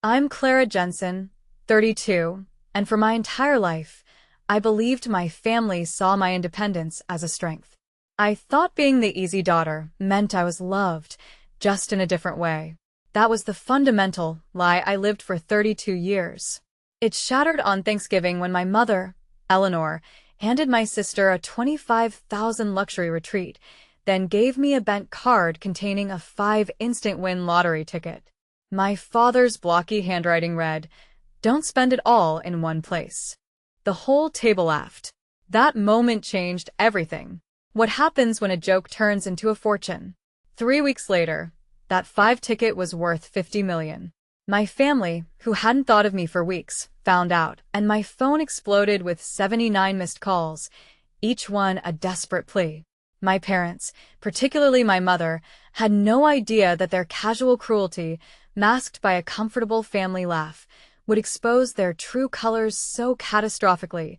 I'm Clara Jensen, 32, and for my entire life, I believed my family saw my independence as a strength. I thought being the easy daughter meant I was loved, just in a different way. That was the fundamental lie I lived for 32 years. It shattered on Thanksgiving when my mother, Eleanor, handed my sister a 25,000 luxury retreat, then gave me a bent card containing a 5 instant-win lottery ticket. My father's blocky handwriting read, "Don't spend it all in one place." The whole table laughed. That moment changed everything. What happens when a joke turns into a fortune? 3 weeks later, that 5 ticket was worth 50 million. My family, who hadn't thought of me for weeks, found out, and my phone exploded with 79 missed calls, each one a desperate plea. My parents, particularly my mother, had no idea that their casual cruelty, masked by a comfortable family laugh, would expose their true colors so catastrophically,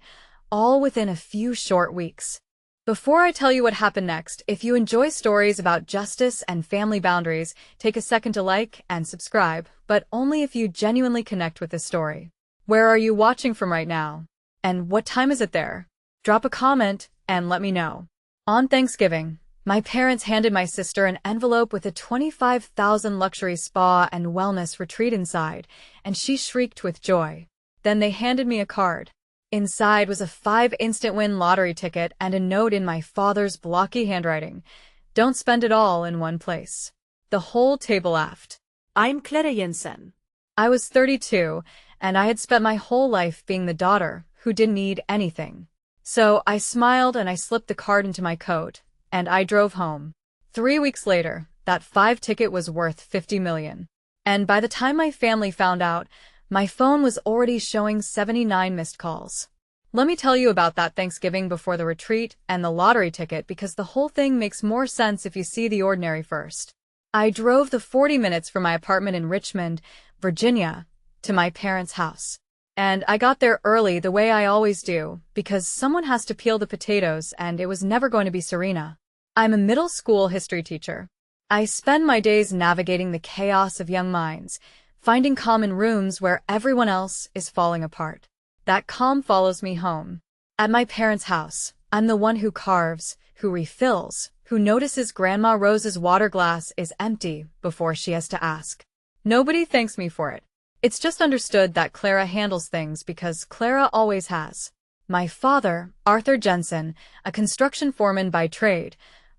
all within a few short weeks. Before I tell you what happened next, if you enjoy stories about justice and family boundaries, take a second to like and subscribe, but only if you genuinely connect with this story. Where are you watching from right now? And what time is it there? Drop a comment and let me know. On Thanksgiving, my parents handed my sister an envelope with a 25,000 luxury spa and wellness retreat inside, and she shrieked with joy. Then they handed me a card. Inside was a 5 instant-win lottery ticket and a note in my father's blocky handwriting. "Don't spend it all in one place." The whole table laughed. I'm Clara Jensen. I was 32, and I had spent my whole life being the daughter who didn't need anything. So I smiled and I slipped the card into my coat, and I drove home. 3 weeks later, that 5 ticket was worth 50 million. And by the time my family found out, my phone was already showing 79 missed calls. Let me tell you about that Thanksgiving before the retreat and the lottery ticket because the whole thing makes more sense if you see the ordinary first. I drove the 40 minutes from my apartment in Richmond, Virginia, to my parents' house. And I got there early the way I always do, because someone has to peel the potatoes and it was never going to be Serena. I'm a middle school history teacher. I spend my days navigating the chaos of young minds, finding calm in rooms where everyone else is falling apart. That calm follows me home. At my parents' house, I'm the one who carves, who refills, who notices Grandma Rose's water glass is empty before she has to ask. Nobody thanks me for it. It's just understood that Clara handles things because Clara always has. My father, Arthur Jensen, a construction foreman by trade,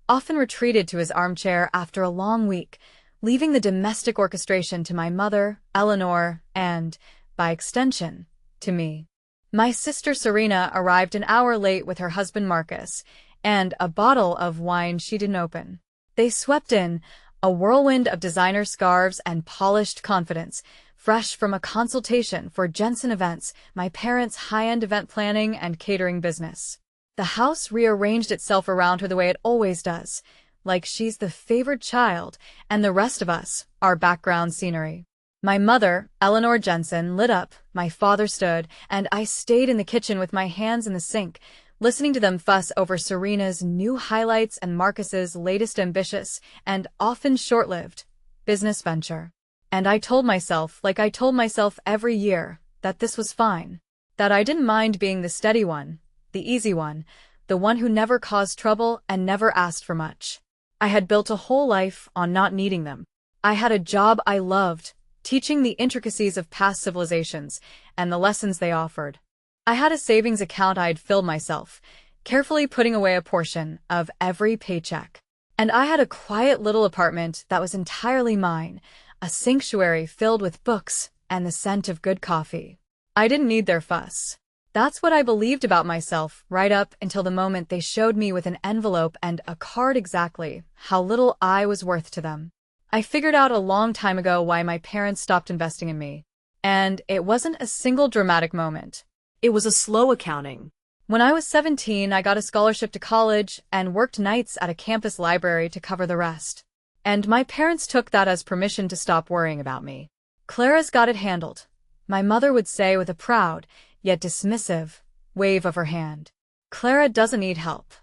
often retreated to his armchair after a long week, leaving the domestic orchestration to my mother, Eleanor, and, by extension, to me. My sister Serena arrived an hour late with her husband Marcus, and a bottle of wine she didn't open. They swept in, a whirlwind of designer scarves and polished confidence, fresh from a consultation for Jensen Events, my parents' high-end event planning and catering business. The house rearranged itself around her the way it always does, like she's the favored child, and the rest of us are background scenery. My mother, Eleanor Jensen, lit up, my father stood, and I stayed in the kitchen with my hands in the sink, listening to them fuss over Serena's new highlights and Marcus's latest ambitious, and often short-lived, business venture. And I told myself, like I told myself every year, that this was fine. That I didn't mind being the steady one, the easy one, the one who never caused trouble and never asked for much. I had built a whole life on not needing them. I had a job I loved, teaching the intricacies of past civilizations and the lessons they offered. I had a savings account I'd filled myself, carefully putting away a portion of every paycheck. And I had a quiet little apartment that was entirely mine, a sanctuary filled with books and the scent of good coffee. I didn't need their fuss. That's what I believed about myself right up until the moment they showed me with an envelope and a card exactly how little I was worth to them. I figured out a long time ago why my parents stopped investing in me. And it wasn't a single dramatic moment. It was a slow accounting. When I was 17, I got a scholarship to college and worked nights at a campus library to cover the rest. And my parents took that as permission to stop worrying about me. "Clara's got it handled," my mother would say with a proud, yet dismissive, wave of her hand. "Clara doesn't need help."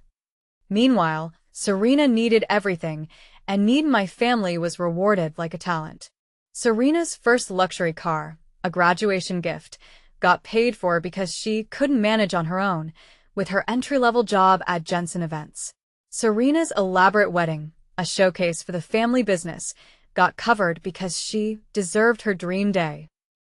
Meanwhile, Serena needed everything, and need my family was rewarded like a talent. Serena's first luxury car, a graduation gift, got paid for because she couldn't manage on her own, with her entry-level job at Jensen Events. Serena's elaborate wedding, a showcase for the family business, got covered because she deserved her dream day.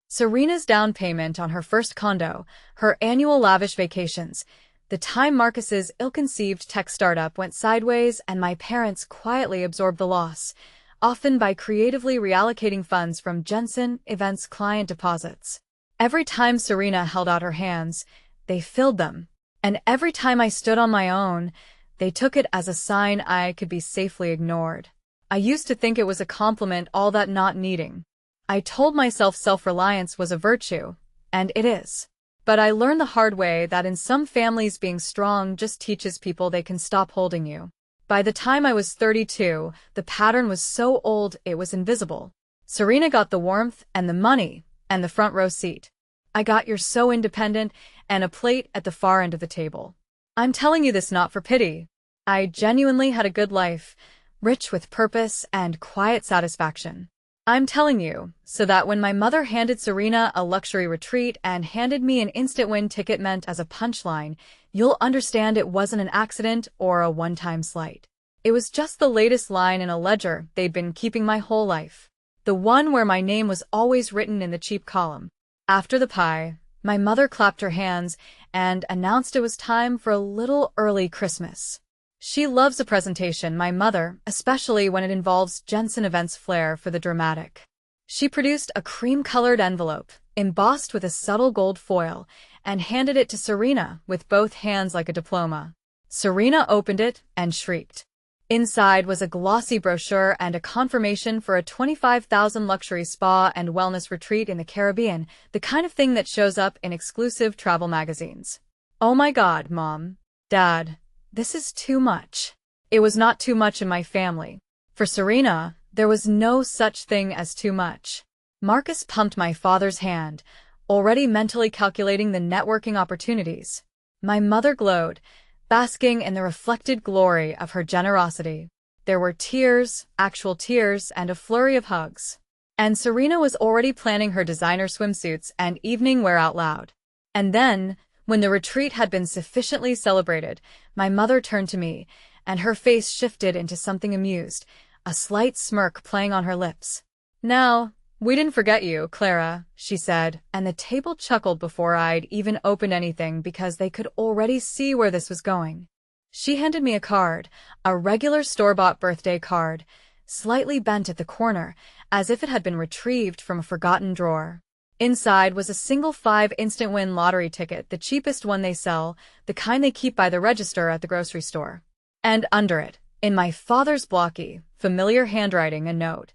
Serena's down payment on her first condo, her annual lavish vacations, the time Marcus's ill-conceived tech startup went sideways and my parents quietly absorbed the loss, often by creatively reallocating funds from Jensen Events client deposits. Every time Serena held out her hands, they filled them, and every time I stood on my own, they took it as a sign I could be safely ignored. I used to think it was a compliment, all that not needing. I told myself self-reliance was a virtue, and it is. But I learned the hard way that in some families being strong just teaches people they can stop holding you. By the time I was 32, the pattern was so old it was invisible. Serena got the warmth and the money and the front row seat. I got "you're so independent" and a plate at the far end of the table. I'm telling you this not for pity. I genuinely had a good life, rich with purpose and quiet satisfaction. I'm telling you, so that when my mother handed Serena a luxury retreat and handed me an instant win ticket meant as a punchline, you'll understand it wasn't an accident or a one-time slight. It was just the latest line in a ledger they'd been keeping my whole life. The one where my name was always written in the cheap column. After the pie, my mother clapped her hands and announced it was time for a little early Christmas. She loves a presentation, my mother, especially when it involves Jensen Events flair for the dramatic. She produced a cream-colored envelope, embossed with a subtle gold foil, and handed it to Serena with both hands like a diploma. Serena opened it and shrieked. Inside was a glossy brochure and a confirmation for a $25,000 luxury spa and wellness retreat in the Caribbean, the kind of thing that shows up in exclusive travel magazines. Oh my God, Mom. Dad. This is too much. It was not too much in my family. For Serena, there was no such thing as too much. Marcus pumped my father's hand, already mentally calculating the networking opportunities. My mother glowed, basking in the reflected glory of her generosity. There were tears, actual tears, and a flurry of hugs. And Serena was already planning her designer swimsuits and evening wear out loud. And then, when the retreat had been sufficiently celebrated, my mother turned to me, and her face shifted into something amused, a slight smirk playing on her lips. "Now, we didn't forget you, Clara," she said, and the table chuckled before I'd even opened anything because they could already see where this was going. She handed me a card, a regular store-bought birthday card, slightly bent at the corner, as if it had been retrieved from a forgotten drawer. Inside was a single 5 instant win lottery ticket, the cheapest one they sell, the kind they keep by the register at the grocery store. And under it, in my father's blocky, familiar handwriting, a note: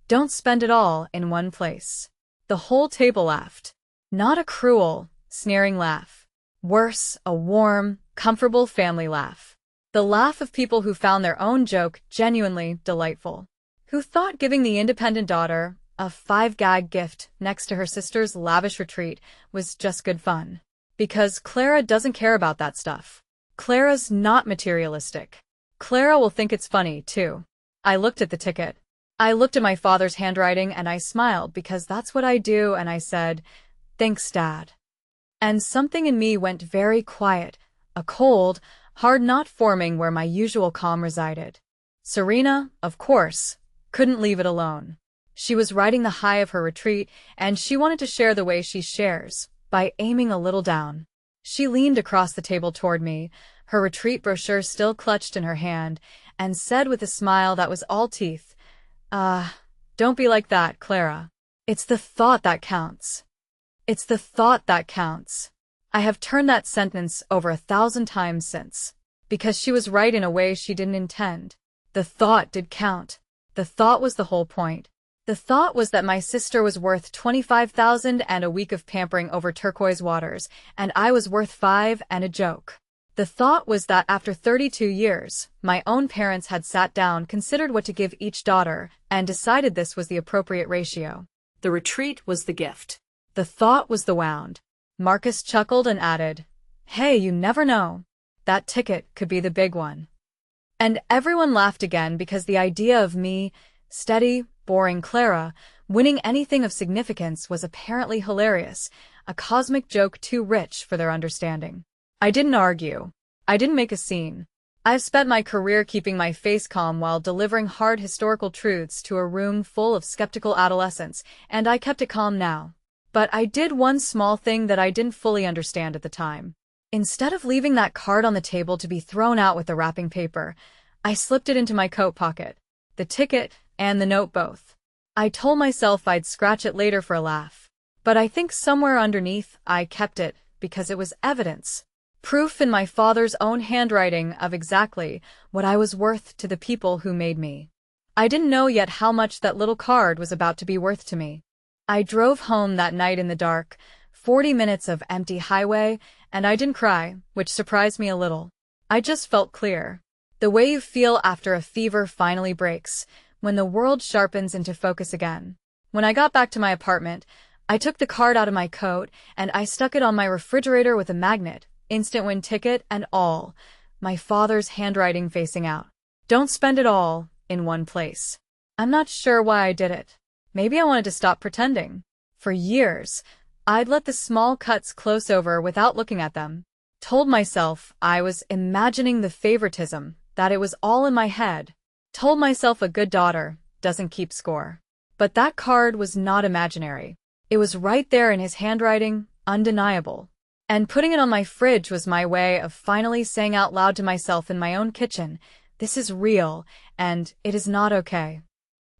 "Don't spend it all in one place." The whole table laughed. Not a cruel, sneering laugh. Worse, a warm, comfortable family laugh. The laugh of people who found their own joke genuinely delightful. Who thought giving the independent daughter a 5-gag gift next to her sister's lavish retreat was just good fun. Because Clara doesn't care about that stuff. Clara's not materialistic. Clara will think it's funny, too. I looked at the ticket. I looked at my father's handwriting and I smiled because that's what I do, and I said, "Thanks, Dad." And something in me went very quiet, a cold, hard knot forming where my usual calm resided. Serena, of course, couldn't leave it alone. She was riding the high of her retreat, and she wanted to share the way she shares, by aiming a little down. She leaned across the table toward me, her retreat brochure still clutched in her hand, and said with a smile that was all teeth, "Don't be like that, Clara. It's the thought that counts. It's the thought that counts." I have turned that sentence over 1,000 times since, because she was right in a way she didn't intend. The thought did count. The thought was the whole point. The thought was that my sister was worth $25,000 and a week of pampering over turquoise waters, and I was worth 5 and a joke. The thought was that after 32 years, my own parents had sat down, considered what to give each daughter, and decided this was the appropriate ratio. The retreat was the gift. The thought was the wound. Marcus chuckled and added, "Hey, you never know. That ticket could be the big one." And everyone laughed again because the idea of me, steady, boring Clara, Winning anything of significance was apparently hilarious, a cosmic joke too rich for their understanding. I didn't argue. I didn't make a scene. I've spent my career keeping my face calm while delivering hard historical truths to a room full of skeptical adolescents, and I kept it calm now. But I did one small thing that I didn't fully understand at the time. Instead of leaving that card on the table to be thrown out with the wrapping paper, I slipped it into my coat pocket. The ticket and the note both. I told myself I'd scratch it later for a laugh. But I think somewhere underneath, I kept it because it was evidence. Proof in my father's own handwriting of exactly what I was worth to the people who made me. I didn't know yet how much that little card was about to be worth to me. I drove home that night in the dark, 40 minutes of empty highway, and I didn't cry, which surprised me a little. I just felt clear. The way you feel after a fever finally breaks, when the world sharpens into focus again. When I got back to my apartment, I took the card out of my coat and I stuck it on my refrigerator with a magnet, instant win ticket and all, my father's handwriting facing out. Don't spend it all in one place. I'm not sure why I did it. Maybe I wanted to stop pretending. For years, I'd let the small cuts close over without looking at them. Told myself I was imagining the favoritism, that it was all in my head. Told myself a good daughter doesn't keep score. But that card was not imaginary. It was right there in his handwriting, undeniable. And putting it on my fridge was my way of finally saying out loud to myself in my own kitchen, this is real, and it is not okay.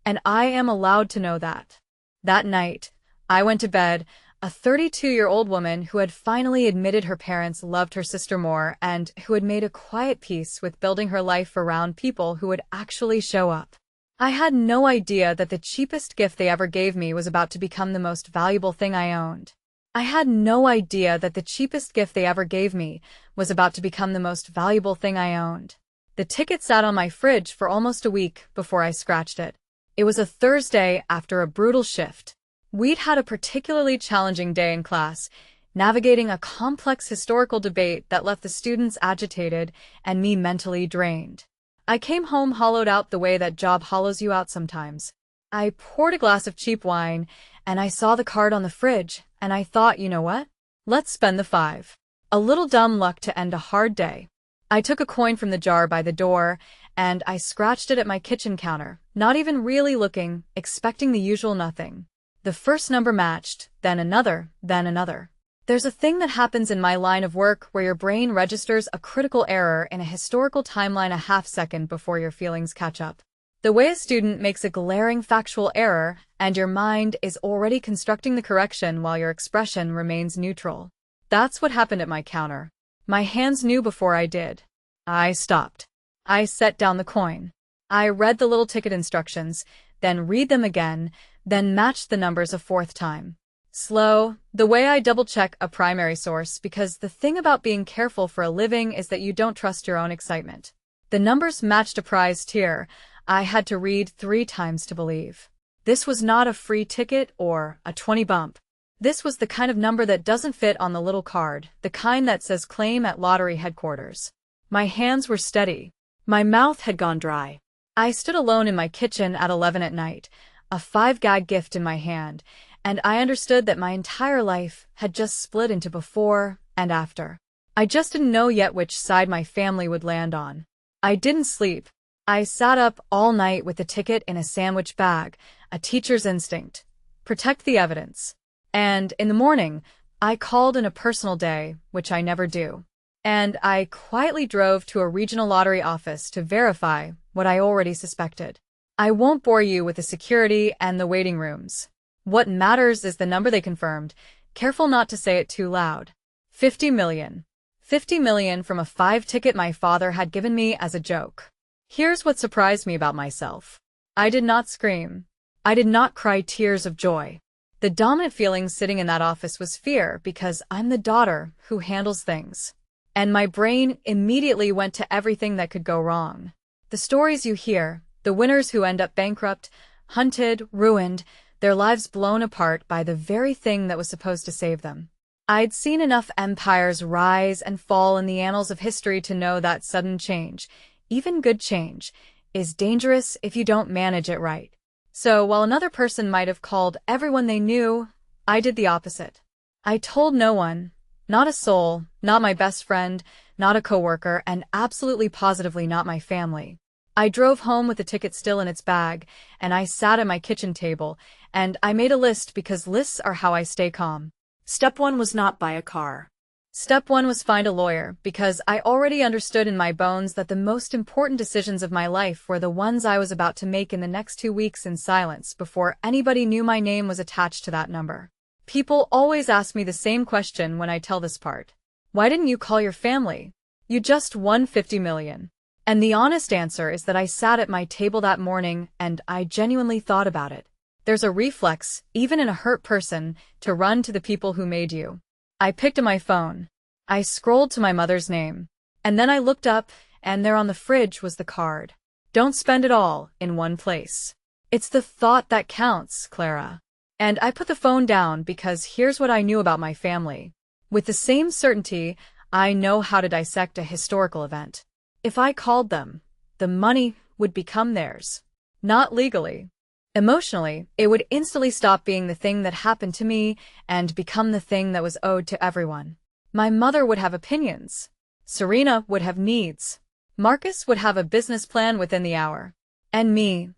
And I am allowed to know that. That night, I went to bed, a 32-year-old woman who had finally admitted her parents loved her sister more and who had made a quiet peace with building her life around people who would actually show up. I had no idea that the cheapest gift they ever gave me was about to become the most valuable thing I owned. I had no idea that the cheapest gift they ever gave me was about to become the most valuable thing I owned. The ticket sat on my fridge for almost a week before I scratched it. It was a Thursday after a brutal shift. We'd had a particularly challenging day in class, navigating a complex historical debate that left the students agitated and me mentally drained. I came home hollowed out the way that job hollows you out sometimes. I poured a glass of cheap wine, and I saw the card on the fridge, and I thought, you know what? Let's spend the $5. A little dumb luck to end a hard day. I took a coin from the jar by the door, and I scratched it at my kitchen counter, not even really looking, expecting the usual nothing. The first number matched, then another, then another. There's a thing that happens in my line of work where your brain registers a critical error in a historical timeline a half-second before your feelings catch up. The way a student makes a glaring factual error, and your mind is already constructing the correction while your expression remains neutral. That's what happened at my counter. My hands knew before I did. I stopped. I set down the coin. I read the little ticket instructions, then read them again, then matched the numbers a fourth time. Slow, the way I double-check a primary source, because the thing about being careful for a living is that you don't trust your own excitement. The numbers matched a prize tier. I had to read 3 times to believe. This was not a free ticket or a 20 bump. This was the kind of number that doesn't fit on the little card, the kind that says claim at lottery headquarters. My hands were steady. My mouth had gone dry. I stood alone in my kitchen at 11 at night, a 5-gag gift in my hand, and I understood that my entire life had just split into before and after. I just didn't know yet which side my family would land on. I didn't sleep. I sat up all night with the ticket in a sandwich bag, a teacher's instinct. Protect the evidence. And in the morning, I called in a personal day, which I never do. And I quietly drove to a regional lottery office to verify what I already suspected. I won't bore you with the security and the waiting rooms. What matters is the number they confirmed, careful not to say it too loud. 50 million. 50 million from a 5 ticket my father had given me as a joke. Here's what surprised me about myself. I did not scream. I did not cry tears of joy. The dominant feeling sitting in that office was fear because I'm the daughter who handles things. And my brain immediately went to everything that could go wrong. The stories you hear, the winners who end up bankrupt, hunted, ruined, their lives blown apart by the very thing that was supposed to save them. I'd seen enough empires rise and fall in the annals of history to know that sudden change, even good change, is dangerous if you don't manage it right. So while another person might have called everyone they knew, I did the opposite. I told no one, not a soul, not my best friend, not a coworker, and absolutely positively not my family. I drove home with the ticket still in its bag, and I sat at my kitchen table, and I made a list because lists are how I stay calm. Step 1 was not buy a car. Step 1 was find a lawyer, because I already understood in my bones that the most important decisions of my life were the ones I was about to make in the next 2 weeks in silence before anybody knew my name was attached to that number. People always ask me the same question when I tell this part. Why didn't you call your family? You just won 50 million. And the honest answer is that I sat at my table that morning and I genuinely thought about it. There's a reflex, even in a hurt person, to run to the people who made you. I picked up my phone. I scrolled to my mother's name. And then I looked up, and there on the fridge was the card. Don't spend it all in one place. It's the thought that counts, Clara. And I put the phone down because here's what I knew about my family. With the same certainty, I know how to dissect a historical event. If I called them, the money would become theirs. Not legally. Emotionally, it would instantly stop being the thing that happened to me and become the thing that was owed to everyone. My mother would have opinions. Serena would have needs. Marcus would have a business plan within the hour. And me,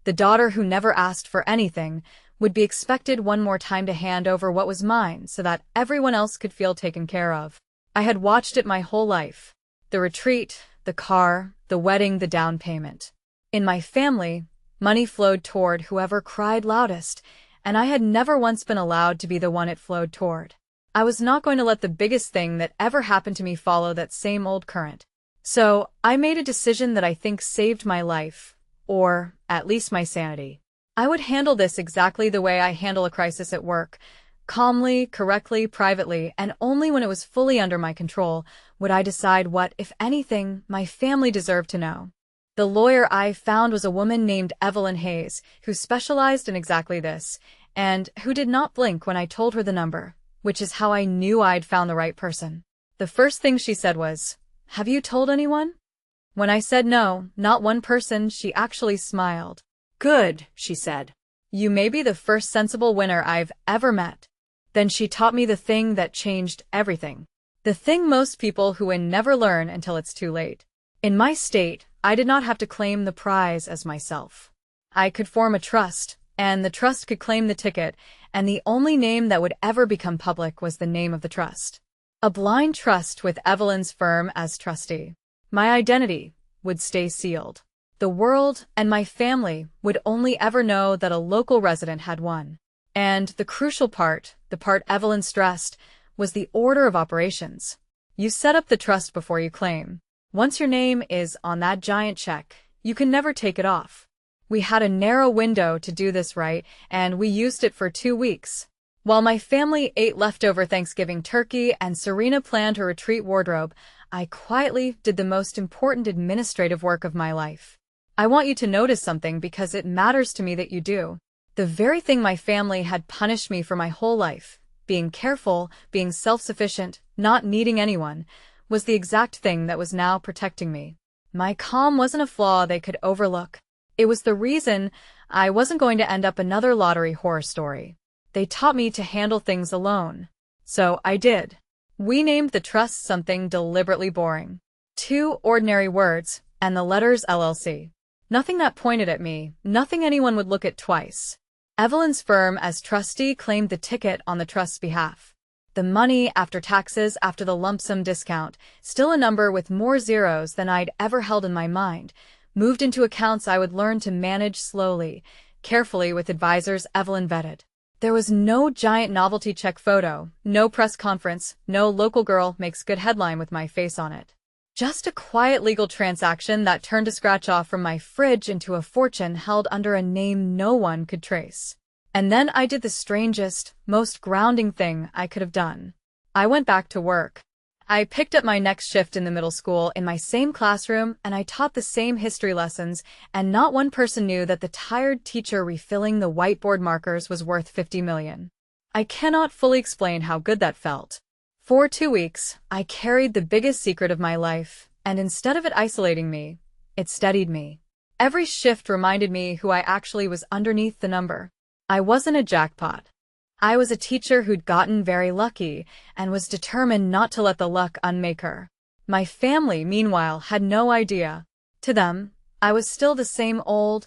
the daughter who never asked for anything, would be expected one more time to hand over what was mine so that everyone else could feel taken care of. I had watched it my whole life. The retreat, the car, the wedding, the down payment. In my family, money flowed toward whoever cried loudest, and I had never once been allowed to be the one it flowed toward. I was not going to let the biggest thing that ever happened to me follow that same old current. So, I made a decision that I think saved my life, or at least my sanity. I would handle this exactly the way I handle a crisis at work, calmly, correctly, privately, and only when it was fully under my control would I decide what, if anything, my family deserved to know. The lawyer I found was a woman named Evelyn Hayes, who specialized in exactly this, and who did not blink when I told her the number, which is how I knew I'd found the right person. The first thing she said was, "Have you told anyone?" When I said no, not one person, she actually smiled. Good, she said. You may be the first sensible winner I've ever met. Then she taught me the thing that changed everything. The thing most people who win never learn until it's too late. In my state, I did not have to claim the prize as myself. I could form a trust, and the trust could claim the ticket, and the only name that would ever become public was the name of the trust. A blind trust with Evelyn's firm as trustee. My identity would stay sealed. The world and my family would only ever know that a local resident had won. And the crucial part, the part Evelyn stressed, was the order of operations. You set up the trust before you claim. Once your name is on that giant check, you can never take it off. We had a narrow window to do this right, and we used it for 2 weeks. While my family ate leftover Thanksgiving turkey and Serena planned her retreat wardrobe, I quietly did the most important administrative work of my life. I want you to notice something because it matters to me that you do. The very thing my family had punished me for my whole life, being careful, being self-sufficient, not needing anyone, was the exact thing that was now protecting me. My calm wasn't a flaw they could overlook. It was the reason I wasn't going to end up another lottery horror story. They taught me to handle things alone. So I did. We named the trust something deliberately boring. 2 ordinary words, and the letters LLC. Nothing that pointed at me, nothing anyone would look at twice. Evelyn's firm as trustee claimed the ticket on the trust's behalf. The money, after taxes, after the lump sum discount, still a number with more zeros than I'd ever held in my mind, moved into accounts I would learn to manage slowly, carefully with advisors Evelyn vetted. There was no giant novelty check photo, no press conference, no local girl makes good headline with my face on it. Just a quiet legal transaction that turned a scratch off from my fridge into a fortune held under a name no one could trace. And then I did the strangest, most grounding thing I could have done. I went back to work. I picked up my next shift in the middle school in my same classroom, and I taught the same history lessons, and not one person knew that the tired teacher refilling the whiteboard markers was worth 50 million. I cannot fully explain how good that felt. For 2 weeks, I carried the biggest secret of my life, and instead of it isolating me, it steadied me. Every shift reminded me who I actually was underneath the number. I wasn't a jackpot. I was a teacher who'd gotten very lucky and was determined not to let the luck unmake her. My family, meanwhile, had no idea. To them, I was still the same old,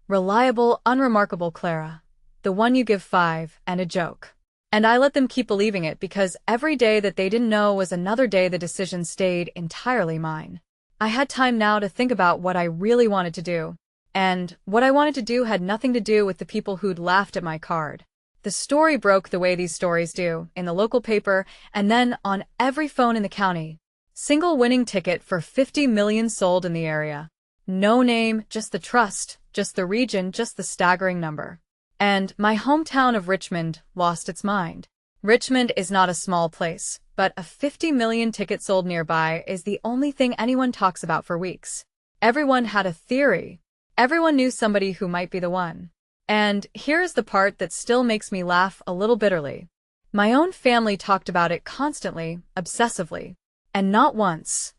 reliable, unremarkable Clara, the one you give 5 and a joke. And I let them keep believing it because every day that they didn't know was another day the decision stayed entirely mine. I had time now to think about what I really wanted to do. And what I wanted to do had nothing to do with the people who'd laughed at my card. The story broke the way these stories do, in the local paper and then on every phone in the county. Single winning ticket for 50 million sold in the area. No name, just the trust, just the region, just the staggering number. And my hometown of Richmond lost its mind. Richmond is not a small place, but a 50 million ticket sold nearby is the only thing anyone talks about for weeks. Everyone had a theory. Everyone knew somebody who might be the one. And here's the part that still makes me laugh a little bitterly. My own family talked about it constantly, obsessively. And not once,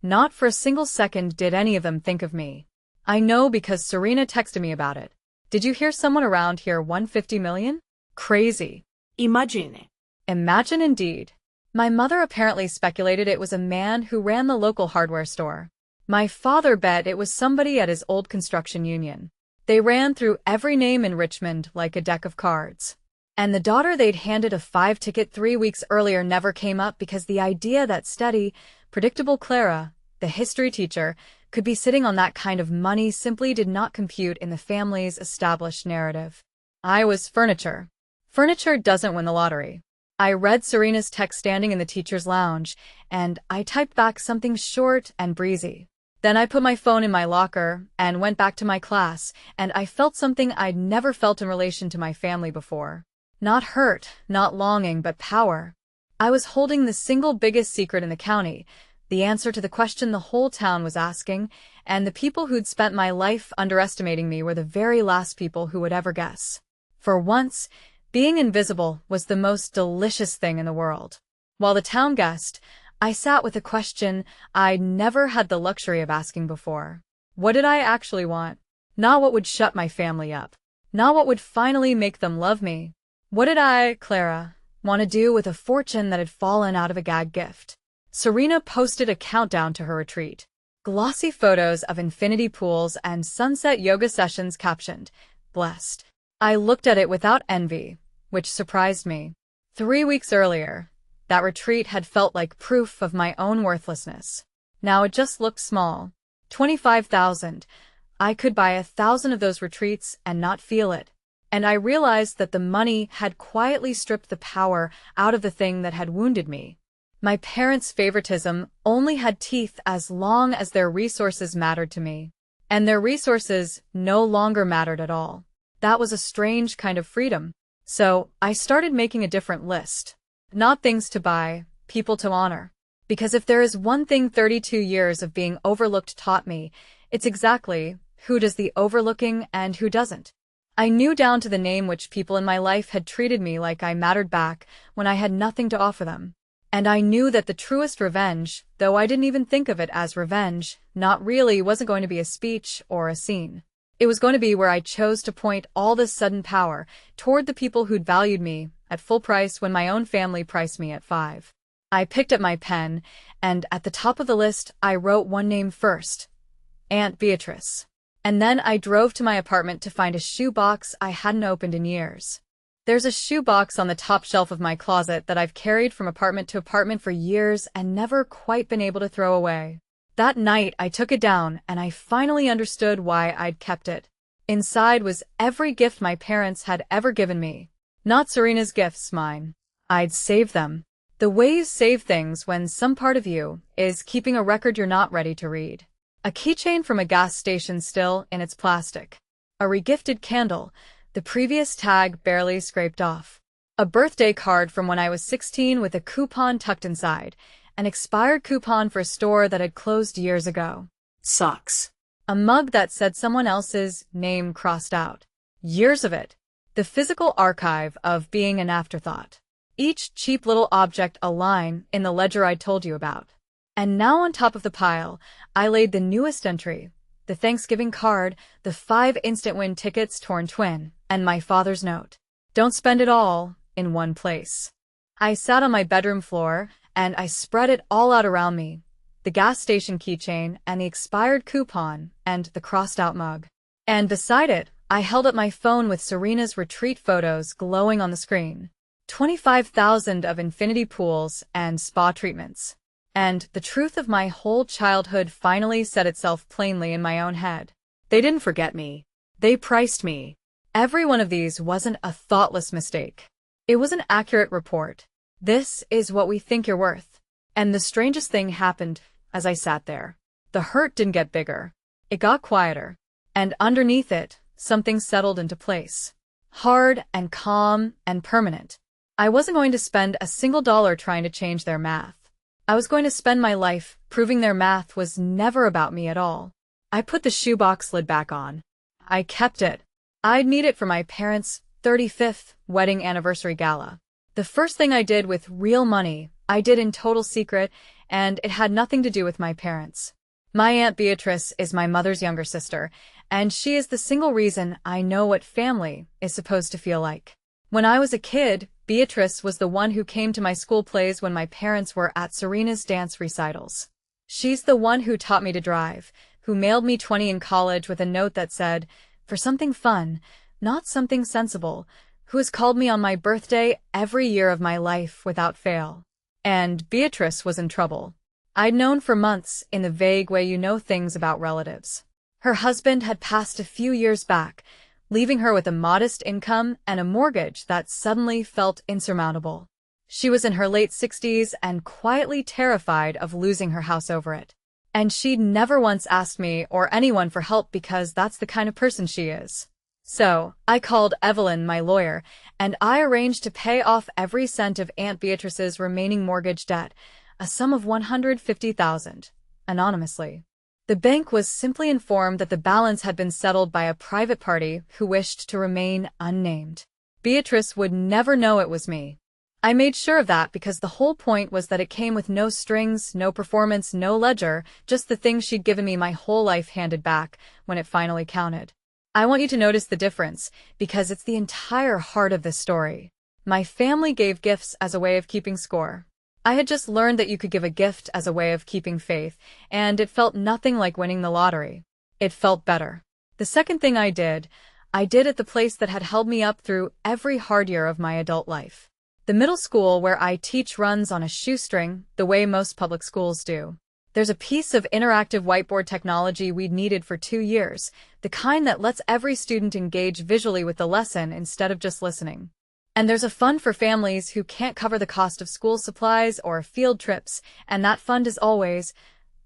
not for a single second did any of them think of me. I know because Serena texted me about it. Did you hear someone around here won 50 million? Crazy. Imagine. Imagine indeed. My mother apparently speculated it was a man who ran the local hardware store. My father bet it was somebody at his old construction union. They ran through every name in Richmond like a deck of cards. And the daughter they'd handed a 5 ticket 3 weeks earlier never came up because the idea that steady, predictable Clara, the history teacher, could be sitting on that kind of money simply did not compute in the family's established narrative. I was furniture. Furniture doesn't win the lottery. I read Serena's text standing in the teacher's lounge, and I typed back something short and breezy. Then I put my phone in my locker and went back to my class, and I felt something I'd never felt in relation to my family before. Not hurt, not longing, but power. I was holding the single biggest secret in the county, the answer to the question the whole town was asking, and the people who'd spent my life underestimating me were the very last people who would ever guess. For once, being invisible was the most delicious thing in the world. While the town guessed, I sat with a question I'd never had the luxury of asking before. What did I actually want? Not what would shut my family up. Not what would finally make them love me. What did I, Clara, want to do with a fortune that had fallen out of a gag gift? Serena posted a countdown to her retreat. Glossy photos of infinity pools and sunset yoga sessions captioned, "Blessed." I looked at it without envy, which surprised me. 3 weeks earlier, that retreat had felt like proof of my own worthlessness. Now it just looked small. 25,000. I could buy 1,000 of those retreats and not feel it. And I realized that the money had quietly stripped the power out of the thing that had wounded me. My parents' favoritism only had teeth as long as their resources mattered to me. And their resources no longer mattered at all. That was a strange kind of freedom. So I started making a different list. Not things to buy, people to honor. Because if there is one thing 32 years of being overlooked taught me, it's exactly who does the overlooking and who doesn't. I knew down to the name which people in my life had treated me like I mattered back when I had nothing to offer them. And I knew that the truest revenge, though I didn't even think of it as revenge, not really, wasn't going to be a speech or a scene. It was going to be where I chose to point all this sudden power toward the people who'd valued me at full price when my own family priced me at 5. I picked up my pen, and at the top of the list I wrote one name first, Aunt Beatrice. And then I drove to my apartment to find a shoebox I hadn't opened in years. There's a shoebox on the top shelf of my closet that I've carried from apartment to apartment for years and never quite been able to throw away. That night I took it down and I finally understood why I'd kept it. Inside was every gift my parents had ever given me. Not Serena's gifts, mine. I'd saved them. The way you save things when some part of you is keeping a record you're not ready to read. A keychain from a gas station still in its plastic. A regifted candle, the previous tag barely scraped off. A birthday card from when I was 16 with a coupon tucked inside. An expired coupon for a store that had closed years ago. Socks. A mug that said someone else's name crossed out. Years of it. The physical archive of being an afterthought. Each cheap little object a line in the ledger I told you about. And now on top of the pile, I laid the newest entry, the Thanksgiving card, the 5 instant win tickets torn twin, and my father's note. Don't spend it all in one place. I sat on my bedroom floor, and I spread it all out around me. The gas station keychain, and the expired coupon, and the crossed-out mug. And beside it, I held up my phone with Serena's retreat photos glowing on the screen. 25,000 of infinity pools and spa treatments. And the truth of my whole childhood finally set itself plainly in my own head. They didn't forget me. They priced me. Every one of these wasn't a thoughtless mistake. It was an accurate report. This is what we think you're worth. And the strangest thing happened as I sat there. The hurt didn't get bigger. It got quieter. And underneath it, something settled into place. Hard and calm and permanent. I wasn't going to spend a single dollar trying to change their math. I was going to spend my life proving their math was never about me at all. I put the shoebox lid back on. I kept it. I'd need it for my parents' 35th wedding anniversary gala. The first thing I did with real money, I did in total secret, and it had nothing to do with my parents. My Aunt Beatrice is my mother's younger sister, and she is the single reason I know what family is supposed to feel like. When I was a kid, Beatrice was the one who came to my school plays when my parents were at Serena's dance recitals. She's the one who taught me to drive, who mailed me 20 in college with a note that said, for something fun, not something sensible, who has called me on my birthday every year of my life without fail. And Beatrice was in trouble. I'd known for months in the vague way you know things about relatives. Her husband had passed a few years back, leaving her with a modest income and a mortgage that suddenly felt insurmountable. She was in her late 60s and quietly terrified of losing her house over it. And she'd never once asked me or anyone for help because that's the kind of person she is. So, I called Evelyn, my lawyer, and I arranged to pay off every cent of Aunt Beatrice's remaining mortgage debt, a sum of $150,000, anonymously. The bank was simply informed that the balance had been settled by a private party who wished to remain unnamed. Beatrice would never know it was me. I made sure of that because the whole point was that it came with no strings, no performance, no ledger, just the things she'd given me my whole life handed back when it finally counted. I want you to notice the difference, because it's the entire heart of this story. My family gave gifts as a way of keeping score. I had just learned that you could give a gift as a way of keeping faith, and it felt nothing like winning the lottery. It felt better. The second thing I did at the place that had held me up through every hard year of my adult life. The middle school where I teach runs on a shoestring, the way most public schools do. There's a piece of interactive whiteboard technology we'd needed for 2 years, the kind that lets every student engage visually with the lesson instead of just listening. And there's a fund for families who can't cover the cost of school supplies or field trips, and that fund is always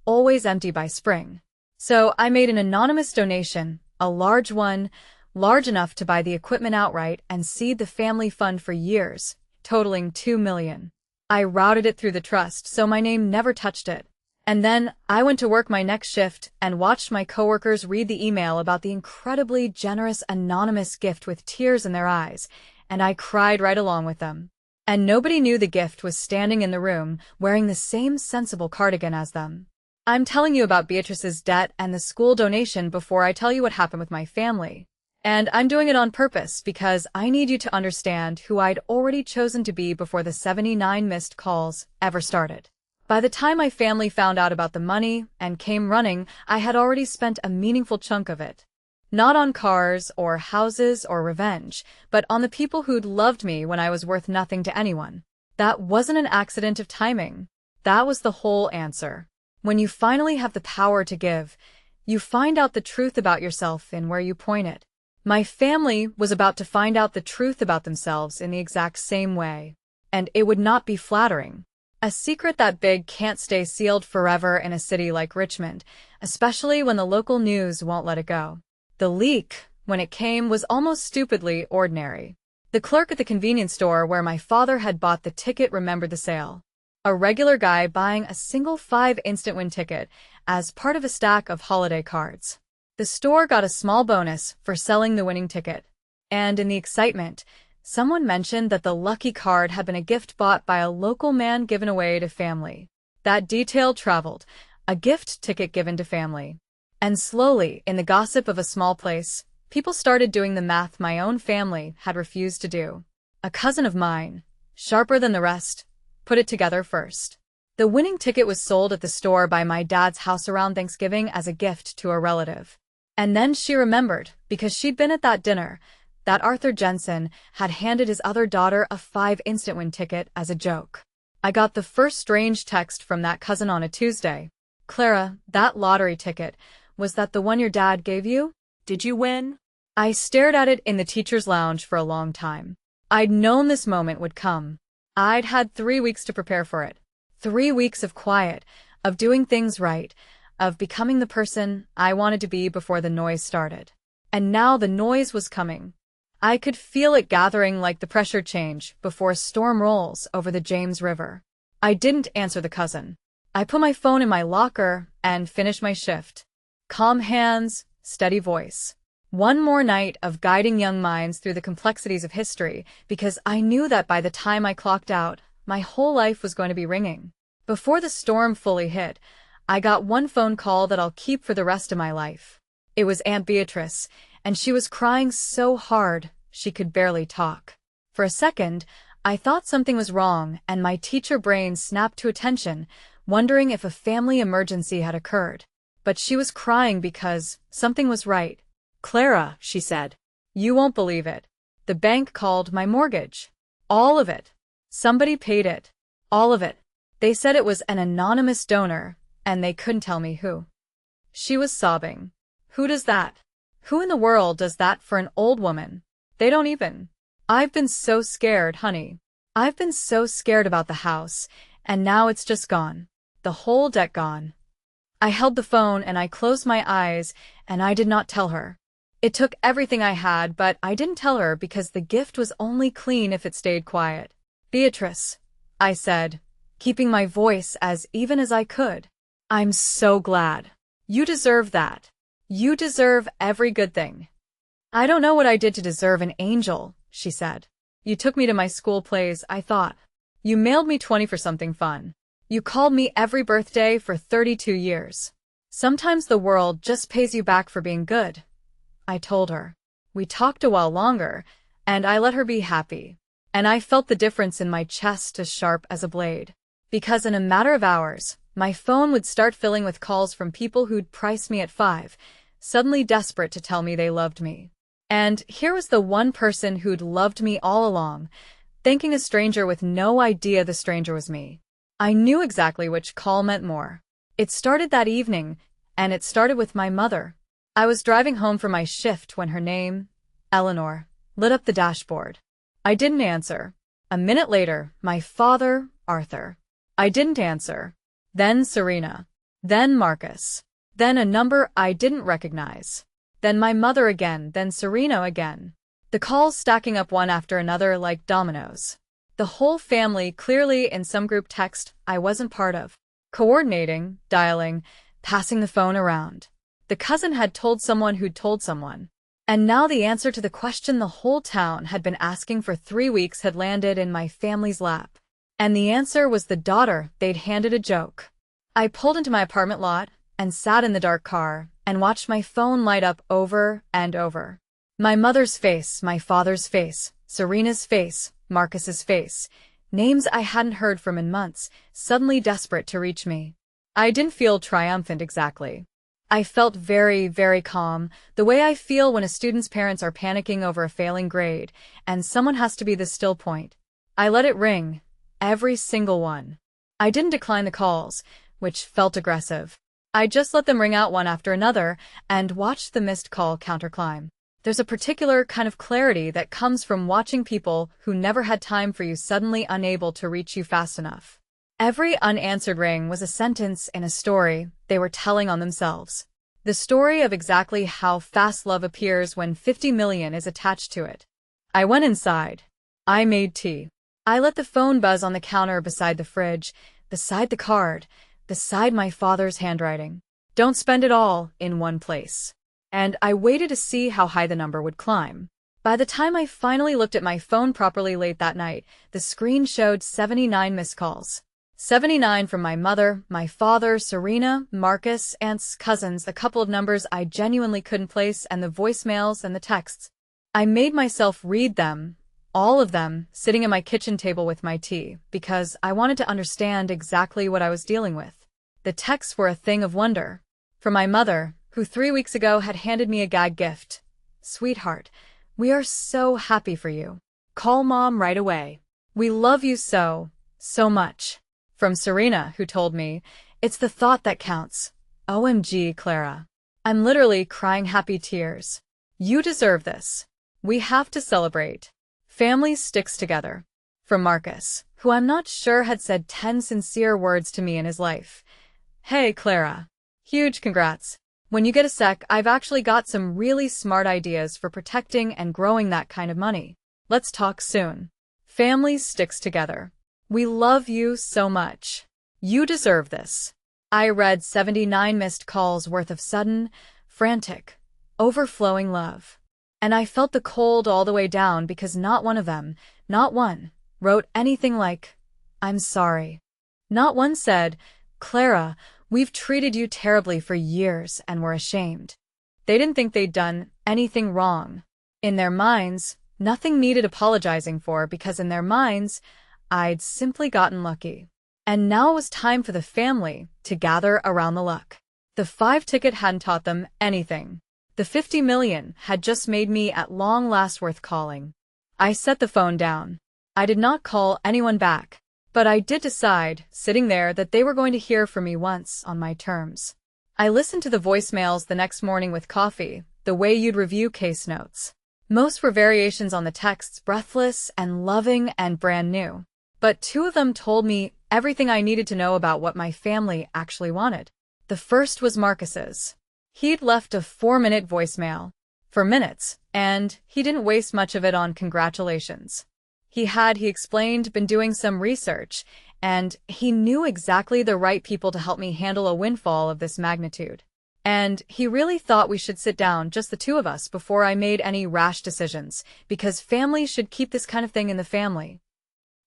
empty by spring. So I made an anonymous donation, a large one, large enough to buy the equipment outright and seed the family fund for years, totaling $2 million. I routed it through the trust so my name never touched it. And then I went to work my next shift and watched my coworkers read the email about the incredibly generous anonymous gift with tears in their eyes, and I cried right along with them. And nobody knew the gift was standing in the room wearing the same sensible cardigan as them. I'm telling you about Beatrice's debt and the school donation before I tell you what happened with my family. And I'm doing it on purpose because I need you to understand who I'd already chosen to be before the 79 missed calls ever started. By the time my family found out about the money and came running, I had already spent a meaningful chunk of it. Not on cars or houses or revenge, but on the people who'd loved me when I was worth nothing to anyone. That wasn't an accident of timing. That was the whole answer. When you finally have the power to give, you find out the truth about yourself in where you point it. My family was about to find out the truth about themselves in the exact same way. And it would not be flattering. A secret that big can't stay sealed forever in a city like Richmond, especially when the local news won't let it go. The leak, when it came, was almost stupidly ordinary. The clerk at the convenience store where my father had bought the ticket remembered the sale. A regular guy buying a single 5 instant win ticket as part of a stack of holiday cards. The store got a small bonus for selling the winning ticket. And in the excitement, someone mentioned that the lucky card had been a gift bought by a local man given away to family. That detail traveled. A gift ticket given to family. And slowly, in the gossip of a small place, people started doing the math my own family had refused to do. A cousin of mine, sharper than the rest, put it together first. The winning ticket was sold at the store by my dad's house around Thanksgiving as a gift to a relative. And then she remembered, because she'd been at that dinner, that Arthur Jensen had handed his other daughter a 5 instant win ticket as a joke. I got the first strange text from that cousin on a Tuesday. Clara, that lottery ticket, was that the one your dad gave you? Did you win? I stared at it in the teacher's lounge for a long time. I'd known this moment would come. I'd had 3 weeks to prepare for it. 3 weeks of quiet, of doing things right, of becoming the person I wanted to be before the noise started. And now the noise was coming. I could feel it gathering like the pressure change before a storm rolls over the James River. I didn't answer the cousin. I put my phone in my locker and finished my shift. Calm hands, steady voice. One more night of guiding young minds through the complexities of history, because I knew that by the time I clocked out, my whole life was going to be ringing. Before the storm fully hit, I got one phone call that I'll keep for the rest of my life. It was Aunt Beatrice, and she was crying so hard she could barely talk. For a second, I thought something was wrong, and my teacher brain snapped to attention, wondering if a family emergency had occurred. But she was crying because something was right. Clara, she said. You won't believe it. The bank called my mortgage. All of it. Somebody paid it. All of it. They said it was an anonymous donor, and they couldn't tell me who. She was sobbing. Who does that? Who in the world does that for an old woman? They don't even. I've been so scared, honey. I've been so scared about the house, and now it's just gone. The whole debt gone. I held the phone and I closed my eyes, and I did not tell her. It took everything I had, but I didn't tell her because the gift was only clean if it stayed quiet. Beatrice, I said, keeping my voice as even as I could. I'm so glad. You deserve that. You deserve every good thing. I don't know what I did to deserve an angel, she said. You took me to my school plays, I thought. You mailed me 20 for something fun. You called me every birthday for 32 years. Sometimes the world just pays you back for being good, I told her. We talked a while longer, and I let her be happy. And I felt the difference in my chest as sharp as a blade. Because in a matter of hours, my phone would start filling with calls from people who'd priced me at 5, suddenly desperate to tell me they loved me. And here was the one person who'd loved me all along, thanking a stranger with no idea the stranger was me. I knew exactly which call meant more. It started that evening, and it started with my mother. I was driving home from my shift when her name, Eleanor, lit up the dashboard. I didn't answer. A minute later, my father, Arthur. I didn't answer. Then Serena. Then Marcus. Then a number I didn't recognize. Then my mother again, then Serena again. The calls stacking up one after another like dominoes. The whole family clearly in some group text I wasn't part of. Coordinating, dialing, passing the phone around. The cousin had told someone who'd told someone. And now the answer to the question the whole town had been asking for 3 weeks had landed in my family's lap. And the answer was the daughter they'd handed a joke. I pulled into my apartment lot and sat in the dark car and watched my phone light up over and over. My mother's face, my father's face, Serena's face, Marcus's face, names I hadn't heard from in months, suddenly desperate to reach me. I didn't feel triumphant exactly. I felt very, very calm, the way I feel when a student's parents are panicking over a failing grade, and someone has to be the still point. I let it ring, every single one. I didn't decline the calls, which felt aggressive. I just let them ring out one after another, and watched the missed call counterclimb. There's a particular kind of clarity that comes from watching people who never had time for you suddenly unable to reach you fast enough. Every unanswered ring was a sentence in a story they were telling on themselves. The story of exactly how fast love appears when 50 million is attached to it. I went inside. I made tea. I let the phone buzz on the counter beside the fridge, beside the card, beside my father's handwriting. Don't spend it all in one place. And I waited to see how high the number would climb. By the time I finally looked at my phone properly late that night, the screen showed 79 missed calls. 79 from my mother, my father, Serena, Marcus, aunts, cousins, a couple of numbers I genuinely couldn't place, and the voicemails and the texts. I made myself read them, all of them, sitting at my kitchen table with my tea, because I wanted to understand exactly what I was dealing with. The texts were a thing of wonder. From my mother, who 3 weeks ago had handed me a gag gift. Sweetheart, we are so happy for you. Call Mom right away. We love you so, so much. From Serena, who told me, it's the thought that counts. OMG, Clara. I'm literally crying happy tears. You deserve this. We have to celebrate. Family sticks together. From Marcus, who I'm not sure had said 10 sincere words to me in his life. Hey, Clara. Huge congrats. When you get a sec, I've actually got some really smart ideas for protecting and growing that kind of money. Let's talk soon. Family sticks together. We love you so much. You deserve this. I read 79 missed calls worth of sudden, frantic, overflowing love. And I felt the cold all the way down because not one of them, not one, wrote anything like, I'm sorry. Not one said, Clara, we've treated you terribly for years and we're ashamed. They didn't think they'd done anything wrong. In their minds, nothing needed apologizing for because in their minds, I'd simply gotten lucky. And now it was time for the family to gather around the luck. The 5 ticket hadn't taught them anything. The 50 million had just made me at long last worth calling. I set the phone down. I did not call anyone back. But I did decide, sitting there, that they were going to hear from me once on my terms. I listened to the voicemails the next morning with coffee, the way you'd review case notes. Most were variations on the texts, breathless and loving and brand new. But 2 of them told me everything I needed to know about what my family actually wanted. The first was Marcus's. He'd left a 4-minute voicemail. For minutes, and he didn't waste much of it on congratulations. He explained, been doing some research, and he knew exactly the right people to help me handle a windfall of this magnitude. And he really thought we should sit down, just the 2 of us, before I made any rash decisions, because families should keep this kind of thing in the family.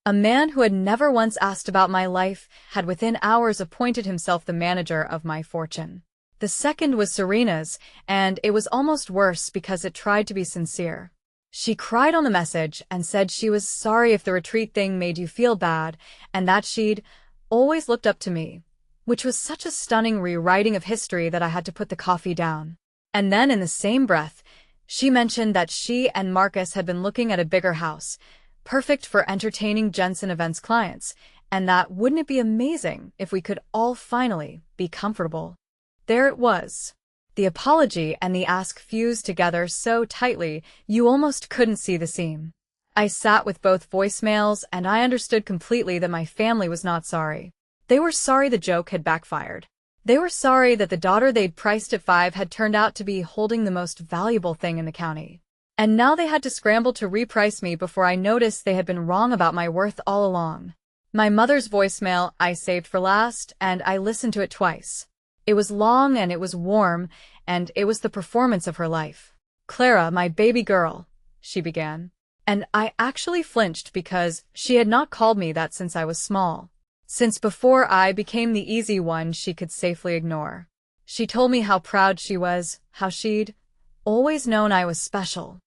A man who had never once asked about my life had within hours appointed himself the manager of my fortune. The second was Serena's, and it was almost worse because it tried to be sincere. She cried on the message and said she was sorry if the retreat thing made you feel bad, and that she'd always looked up to me, which was such a stunning rewriting of history that I had to put the coffee down. And then in the same breath, she mentioned that she and Marcus had been looking at a bigger house, perfect for entertaining Jensen Events clients, and that wouldn't it be amazing if we could all finally be comfortable? There it was. The apology and the ask fused together so tightly you almost couldn't see the seam. I sat with both voicemails and I understood completely that my family was not sorry. They were sorry the joke had backfired. They were sorry that the daughter they'd priced at 5 had turned out to be holding the most valuable thing in the county. And now they had to scramble to reprice me before I noticed they had been wrong about my worth all along. My mother's voicemail I saved for last, and I listened to it twice. It was long and it was warm, and it was the performance of her life. Clara, my baby girl, she began. And I actually flinched because she had not called me that since I was small. Since before I became the easy one she could safely ignore. She told me how proud she was, how she'd always known I was special.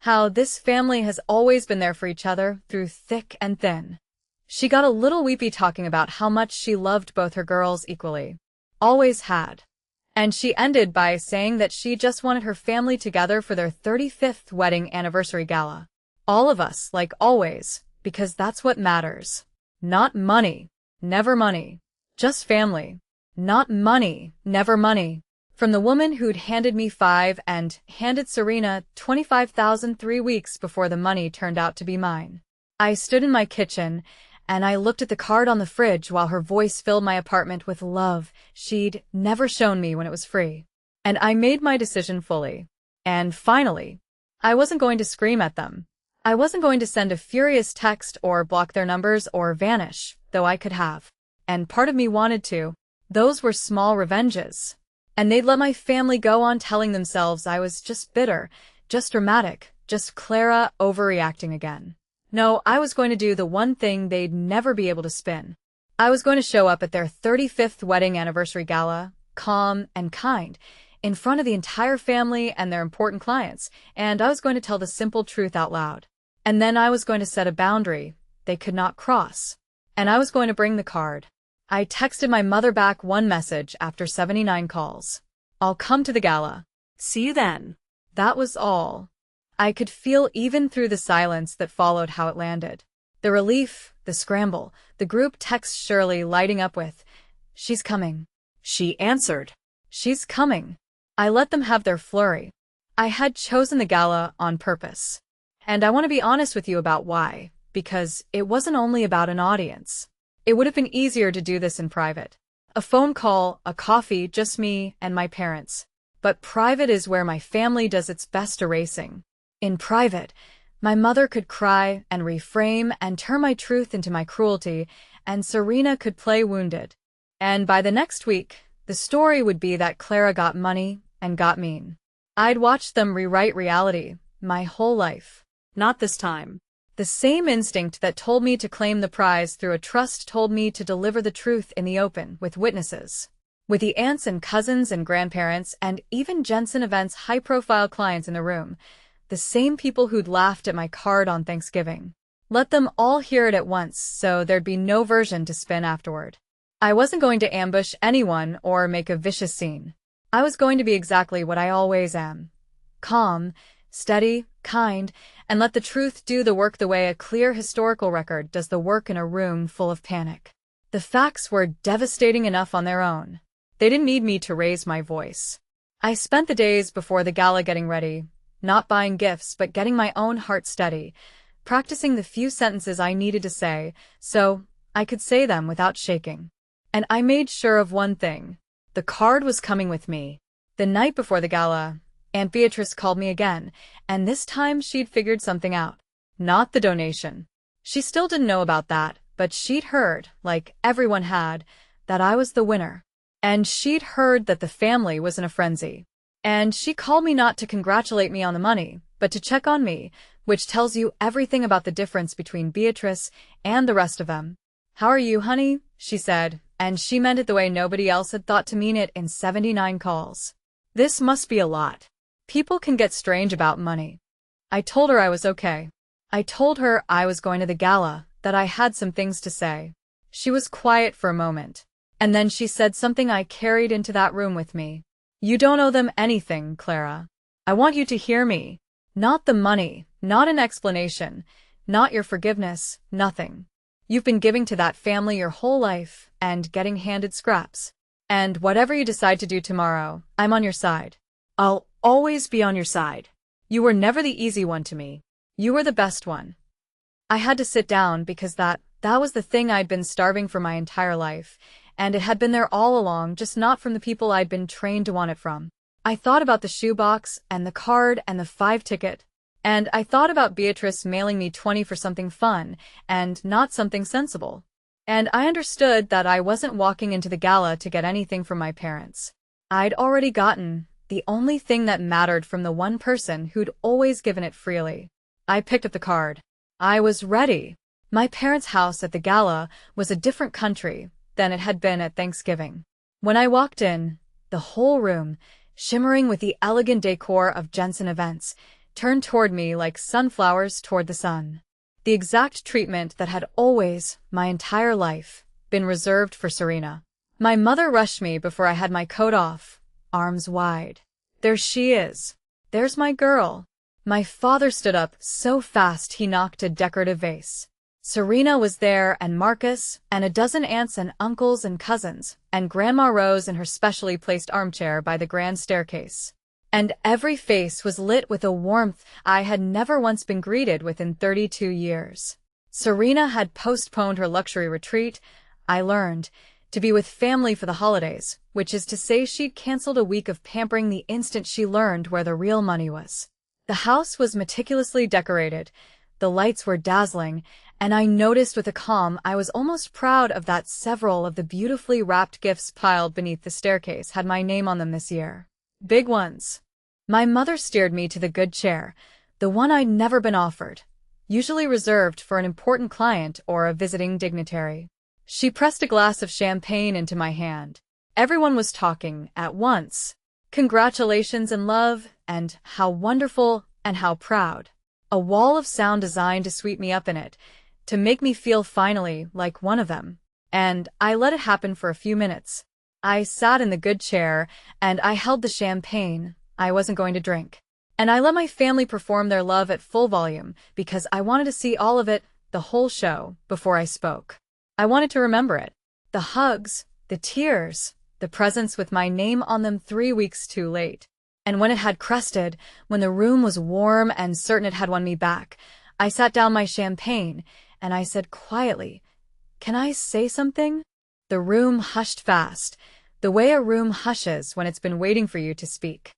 How this family has always been there for each other, through thick and thin. She got a little weepy talking about how much she loved both her girls equally. Always had. And she ended by saying that she just wanted her family together for their 35th wedding anniversary gala. All of us, like always, because that's what matters. Not money. Never money. Just family. Not money. Never money. From the woman who'd handed me 5 and handed Serena 25,000 3 weeks before the money turned out to be mine. I stood in my kitchen, and I looked at the card on the fridge while her voice filled my apartment with love she'd never shown me when it was free. And I made my decision fully. And finally, I wasn't going to scream at them. I wasn't going to send a furious text or block their numbers or vanish, though I could have. And part of me wanted to. Those were small revenges. And they'd let my family go on telling themselves I was just bitter, just dramatic, just Clara overreacting again. No, I was going to do the one thing they'd never be able to spin. I was going to show up at their 35th wedding anniversary gala, calm and kind, in front of the entire family and their important clients, and I was going to tell the simple truth out loud. And then I was going to set a boundary they could not cross. And I was going to bring the card. I texted my mother back one message after 79 calls. I'll come to the gala. See you then. That was all. I could feel even through the silence that followed how it landed. The relief, the scramble, the group text Shirley lighting up with, "She's coming." She answered. "She's coming." I let them have their flurry. I had chosen the gala on purpose. And I want to be honest with you about why, because it wasn't only about an audience. It would have been easier to do this in private. A phone call, a coffee, just me and my parents. But private is where my family does its best erasing. In private, my mother could cry and reframe and turn my truth into my cruelty, and Serena could play wounded. And by the next week, the story would be that Clara got money and got mean. I'd watched them rewrite reality my whole life. Not this time. The same instinct that told me to claim the prize through a trust told me to deliver the truth in the open with witnesses. With the aunts and cousins and grandparents and even Jensen Events' high-profile clients in the room, the same people who'd laughed at my card on Thanksgiving. Let them all hear it at once so there'd be no version to spin afterward. I wasn't going to ambush anyone or make a vicious scene. I was going to be exactly what I always am. Calm, steady, kind, and let the truth do the work the way a clear historical record does the work in a room full of panic. The facts were devastating enough on their own. They didn't need me to raise my voice. I spent the days before the gala getting ready, not buying gifts but getting my own heart steady, practicing the few sentences I needed to say so I could say them without shaking. And I made sure of one thing. The card was coming with me. The night before the gala, Aunt Beatrice called me again, and this time she'd figured something out. Not the donation. She still didn't know about that, but she'd heard, like everyone had, that I was the winner. And she'd heard that the family was in a frenzy. And she called me not to congratulate me on the money, but to check on me, which tells you everything about the difference between Beatrice and the rest of them. "How are you, honey?" she said, and she meant it the way nobody else had thought to mean it in 79 calls. This must be a lot. People can get strange about money. I told her I was okay. I told her I was going to the gala, that I had some things to say. She was quiet for a moment, and then she said something I carried into that room with me. "You don't owe them anything, Clara. I want you to hear me. Not the money, not an explanation, not your forgiveness, nothing. You've been giving to that family your whole life and getting handed scraps. And whatever you decide to do tomorrow, I'm on your side. I'll always be on your side. You were never the easy one to me. You were the best one." I had to sit down because that was the thing I'd been starving for my entire life, and it had been there all along, just not from the people I'd been trained to want it from. I thought about the shoebox and the card and the 5 ticket. And I thought about Beatrice mailing me 20 for something fun and not something sensible. And I understood that I wasn't walking into the gala to get anything from my parents. I'd already gotten the only thing that mattered from the one person who'd always given it freely. I picked up the card. I was ready. My parents' house at the gala was a different country than it had been at Thanksgiving. When I walked in, the whole room, shimmering with the elegant decor of Jensen Events, turned toward me like sunflowers toward the sun. The exact treatment that had always, my entire life, been reserved for Serena. My mother rushed me before I had my coat off, arms wide. "There she is. There's my girl." My father stood up so fast he knocked a decorative vase. Serena was there, and Marcus, and a dozen aunts and uncles and cousins, and Grandma Rose in her specially placed armchair by the grand staircase. And every face was lit with a warmth I had never once been greeted with in 32 years. Serena had postponed her luxury retreat, I learned, to be with family for the holidays, which is to say she'd canceled a week of pampering the instant she learned where the real money was. The house was meticulously decorated, the lights were dazzling, and I noticed with a calm I was almost proud of that several of the beautifully wrapped gifts piled beneath the staircase had my name on them this year. Big ones. My mother steered me to the good chair, the one I'd never been offered, usually reserved for an important client or a visiting dignitary. She pressed a glass of champagne into my hand. Everyone was talking at once. Congratulations and love, and how wonderful and how proud. A wall of sound designed to sweep me up in it, to make me feel finally like one of them. And I let it happen for a few minutes. I sat in the good chair, and I held the champagne I wasn't going to drink. And I let my family perform their love at full volume, because I wanted to see all of it, the whole show, before I spoke. I wanted to remember it. The hugs, the tears, the presents with my name on them 3 weeks too late. And when it had crested, when the room was warm and certain it had won me back, I sat down my champagne, and I said quietly, "Can I say something?" The room hushed fast, the way a room hushes when it's been waiting for you to speak.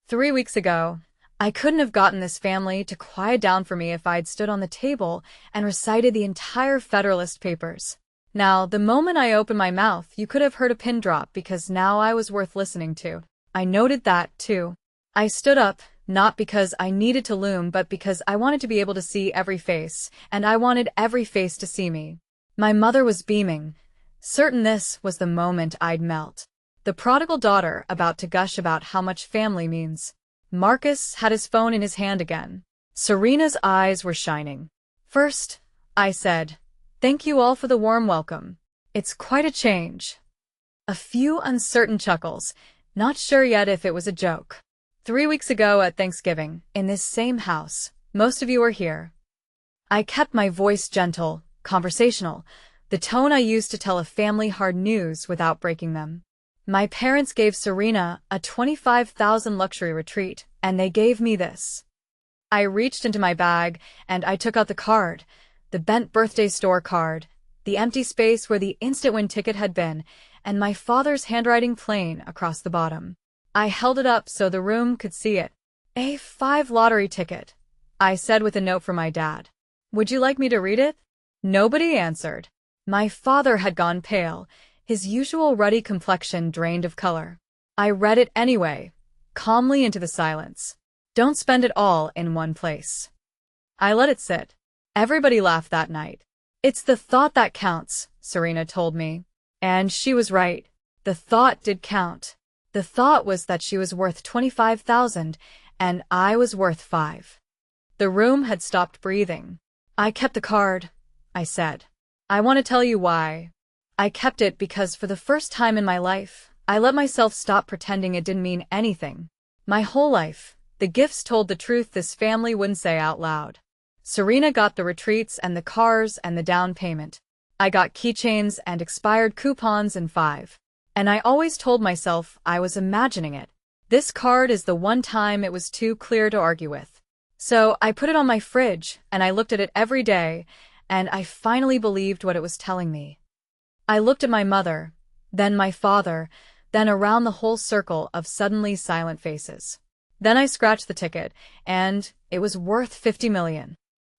3 weeks ago, I couldn't have gotten this family to quiet down for me if I'd stood on the table and recited the entire Federalist Papers. Now, the moment I opened my mouth, you could have heard a pin drop because now I was worth listening to. I noted that, too. I stood up, not because I needed to loom, but because I wanted to be able to see every face, and I wanted every face to see me. My mother was beaming, certain this was the moment I'd melt. The prodigal daughter about to gush about how much family means. Marcus had his phone in his hand again. Serena's eyes were shining. "First," I said, "thank you all for the warm welcome. It's quite a change." A few uncertain chuckles, not sure yet if it was a joke. 3 weeks ago at Thanksgiving, in this same house, most of you were here. I kept my voice gentle, conversational, the tone I used to tell a family hard news without breaking them. My parents gave Serena a $25,000 luxury retreat, and they gave me this. I reached into my bag, and I took out the card, the bent birthday store card, the empty space where the instant win ticket had been, and my father's handwriting plain across the bottom. I held it up so the room could see it. "A 5 lottery ticket," I said with a note from my dad. "Would you like me to read it?" Nobody answered. My father had gone pale, his usual ruddy complexion drained of color. I read it anyway, calmly into the silence. "Don't spend it all in one place." I let it sit. Everybody laughed that night. "It's the thought that counts," Serena told me. And she was right. The thought did count. The thought was that she was worth 25,000, and I was worth 5. The room had stopped breathing. "I kept the card," I said. "I want to tell you why. I kept it because for the first time in my life, I let myself stop pretending it didn't mean anything. My whole life, the gifts told the truth this family wouldn't say out loud. Serena got the retreats and the cars and the down payment. I got keychains and expired coupons and 5. And I always told myself I was imagining it. This card is the one time it was too clear to argue with. So I put it on my fridge, and I looked at it every day, and I finally believed what it was telling me. I looked at my mother, then my father, then around the whole circle of suddenly silent faces. Then I scratched the ticket, and it was worth 50 million.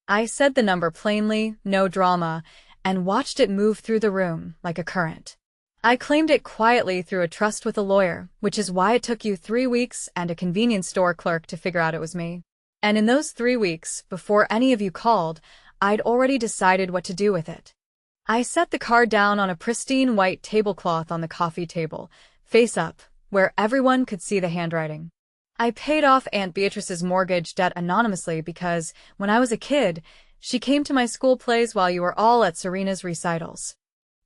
I said the number plainly, no drama, and watched it move through the room like a current. I claimed it quietly through a trust with a lawyer, which is why it took you 3 weeks and a convenience store clerk to figure out it was me. And in those 3 weeks, before any of you called, I'd already decided what to do with it. I set the card down on a pristine white tablecloth on the coffee table, face up, where everyone could see the handwriting. I paid off Aunt Beatrice's mortgage debt anonymously because, when I was a kid, she came to my school plays while you were all at Serena's recitals.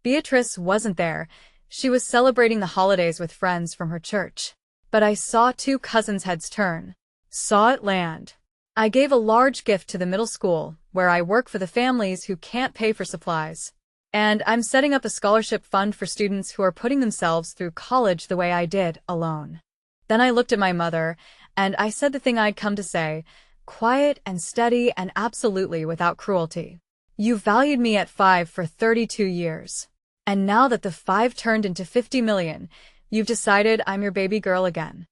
Beatrice wasn't there. She was celebrating the holidays with friends from her church. But I saw 2 cousins' heads turn. Saw it land. I gave a large gift to the middle school, where I work for the families who can't pay for supplies. And I'm setting up a scholarship fund for students who are putting themselves through college the way I did, alone. Then I looked at my mother, and I said the thing I'd come to say, quiet and steady and absolutely without cruelty. "You valued me at 5 for 32 years. And now that the 5 turned into 50 million, you've decided I'm your baby girl again."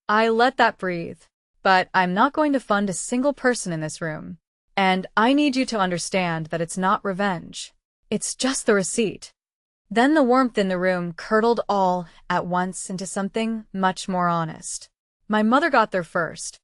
I let that breathe. "But I'm not going to fund a single person in this room. And I need you to understand that it's not revenge. It's just the receipt." Then the warmth in the room curdled all at once into something much more honest. My mother got there first.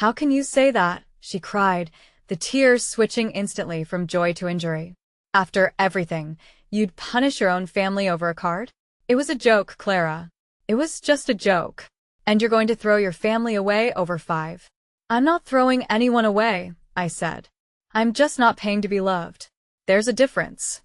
"How can you say that?" she cried, the tears switching instantly from joy to injury. "After everything, You'd punish your own family over a card? It was a joke, Clara. It was just a joke. And you're going to throw your family away over 5? I'm not throwing anyone away, I said. I'm just not paying to be loved. There's a difference.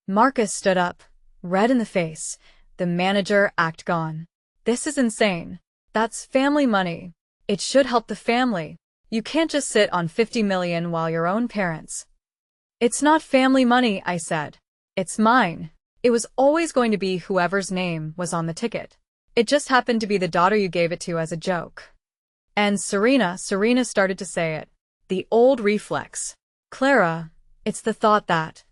Marcus stood up, red in the face. The manager act gone. This is insane. That's family money. It should help the family. You can't just sit on 50 million while your own parents. It's not family money, I said. It's mine. It was always going to be whoever's name was on the ticket. It just happened to be the daughter you gave it to as a joke. And Serena started to say it. The old reflex. Clara, it's the thought that.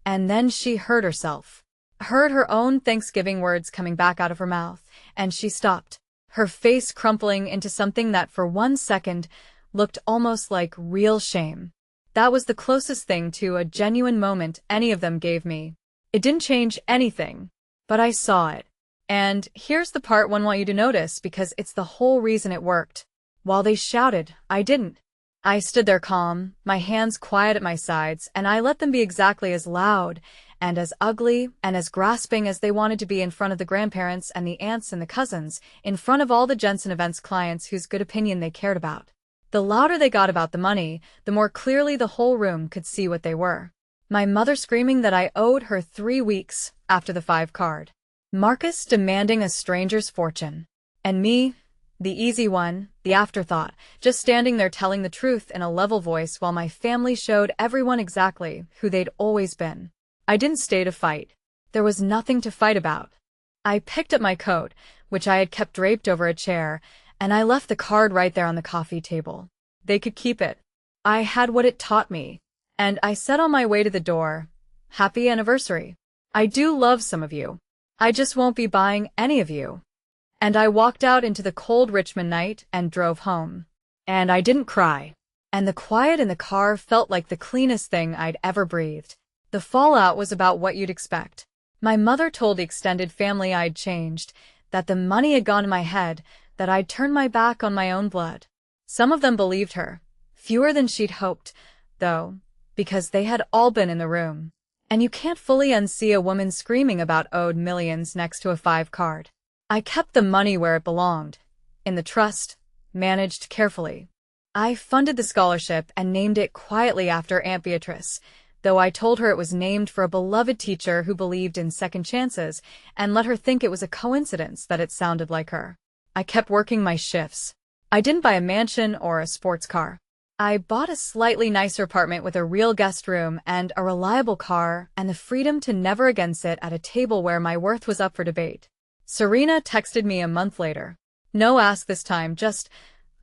And then she heard herself. Heard her own Thanksgiving words coming back out of her mouth, and she stopped, her face crumpling into something that for 1 second looked almost like real shame. That was the closest thing to a genuine moment any of them gave me. It didn't change anything, but I saw it. And here's the part I want you to notice because it's the whole reason it worked. While they shouted, I didn't. I stood there calm, my hands quiet at my sides, and I let them be exactly as loud and as ugly and as grasping as they wanted to be in front of the grandparents and the aunts and the cousins, in front of all the Jensen Events clients whose good opinion they cared about. The louder they got about the money, the more clearly the whole room could see what they were. My mother screaming that I owed her 3 weeks after the 5 card. Marcus demanding a stranger's fortune. And me, the easy one, the afterthought, just standing there telling the truth in a level voice while my family showed everyone exactly who they'd always been. I didn't stay to fight. There was nothing to fight about. I picked up my coat, which I had kept draped over a chair, and I left the card right there on the coffee table. They could keep it. I had what it taught me. And I said on my way to the door, Happy anniversary. I do love some of you. I just won't be buying any of you. And I walked out into the cold Richmond night and drove home. And I didn't cry. And the quiet in the car felt like the cleanest thing I'd ever breathed. The fallout was about what you'd expect. My mother told the extended family I'd changed, that the money had gone to my head, that I'd turned my back on my own blood. Some of them believed her. Fewer than she'd hoped, though, because they had all been in the room. And you can't fully unsee a woman screaming about owed millions next to a 5 card. I kept the money where it belonged, in the trust, managed carefully. I funded the scholarship and named it quietly after Aunt Beatrice, though I told her it was named for a beloved teacher who believed in second chances and let her think it was a coincidence that it sounded like her. I kept working my shifts. I didn't buy a mansion or a sports car. I bought a slightly nicer apartment with a real guest room and a reliable car and the freedom to never again sit at a table where my worth was up for debate. Serena texted me a month later. No ask this time, just,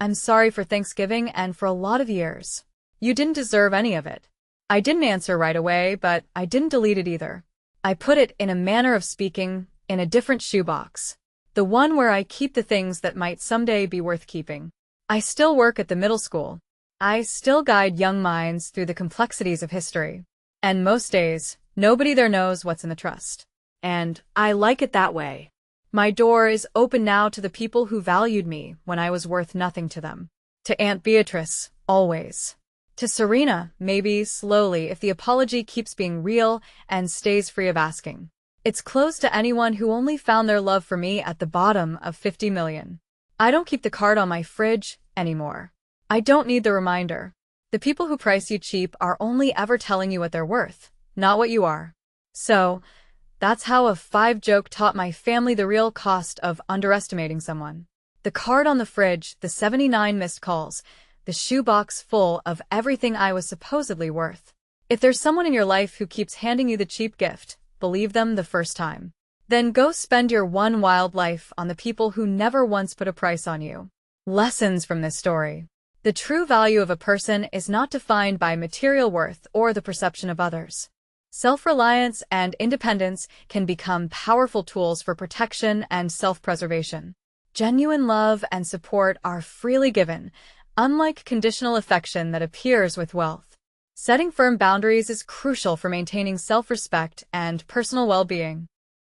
I'm sorry for Thanksgiving and for a lot of years. You didn't deserve any of it. I didn't answer right away, but I didn't delete it either. I put it, in a manner of speaking, in a different shoebox. The one where I keep the things that might someday be worth keeping. I still work at the middle school. I still guide young minds through the complexities of history. And most days, nobody there knows what's in the trust. And I like it that way. My door is open now to the people who valued me when I was worth nothing to them. To Aunt Beatrice, always. To Serena, maybe, slowly, if the apology keeps being real and stays free of asking. It's closed to anyone who only found their love for me at the bottom of 50 million. I don't keep the card on my fridge anymore. I don't need the reminder. The people who price you cheap are only ever telling you what they're worth, not what you are. So, that's how a 5 joke taught my family the real cost of underestimating someone. The card on the fridge, the 79 missed calls, the shoebox full of everything I was supposedly worth. If there's someone in your life who keeps handing you the cheap gift, believe them the first time. Then go spend your one wild life on the people who never once put a price on you. Lessons from this story. The true value of a person is not defined by material worth or the perception of others. Self-reliance and independence can become powerful tools for protection and self-preservation. Genuine love and support are freely given, unlike conditional affection that appears with wealth. Setting firm boundaries is crucial for maintaining self-respect and personal well-being.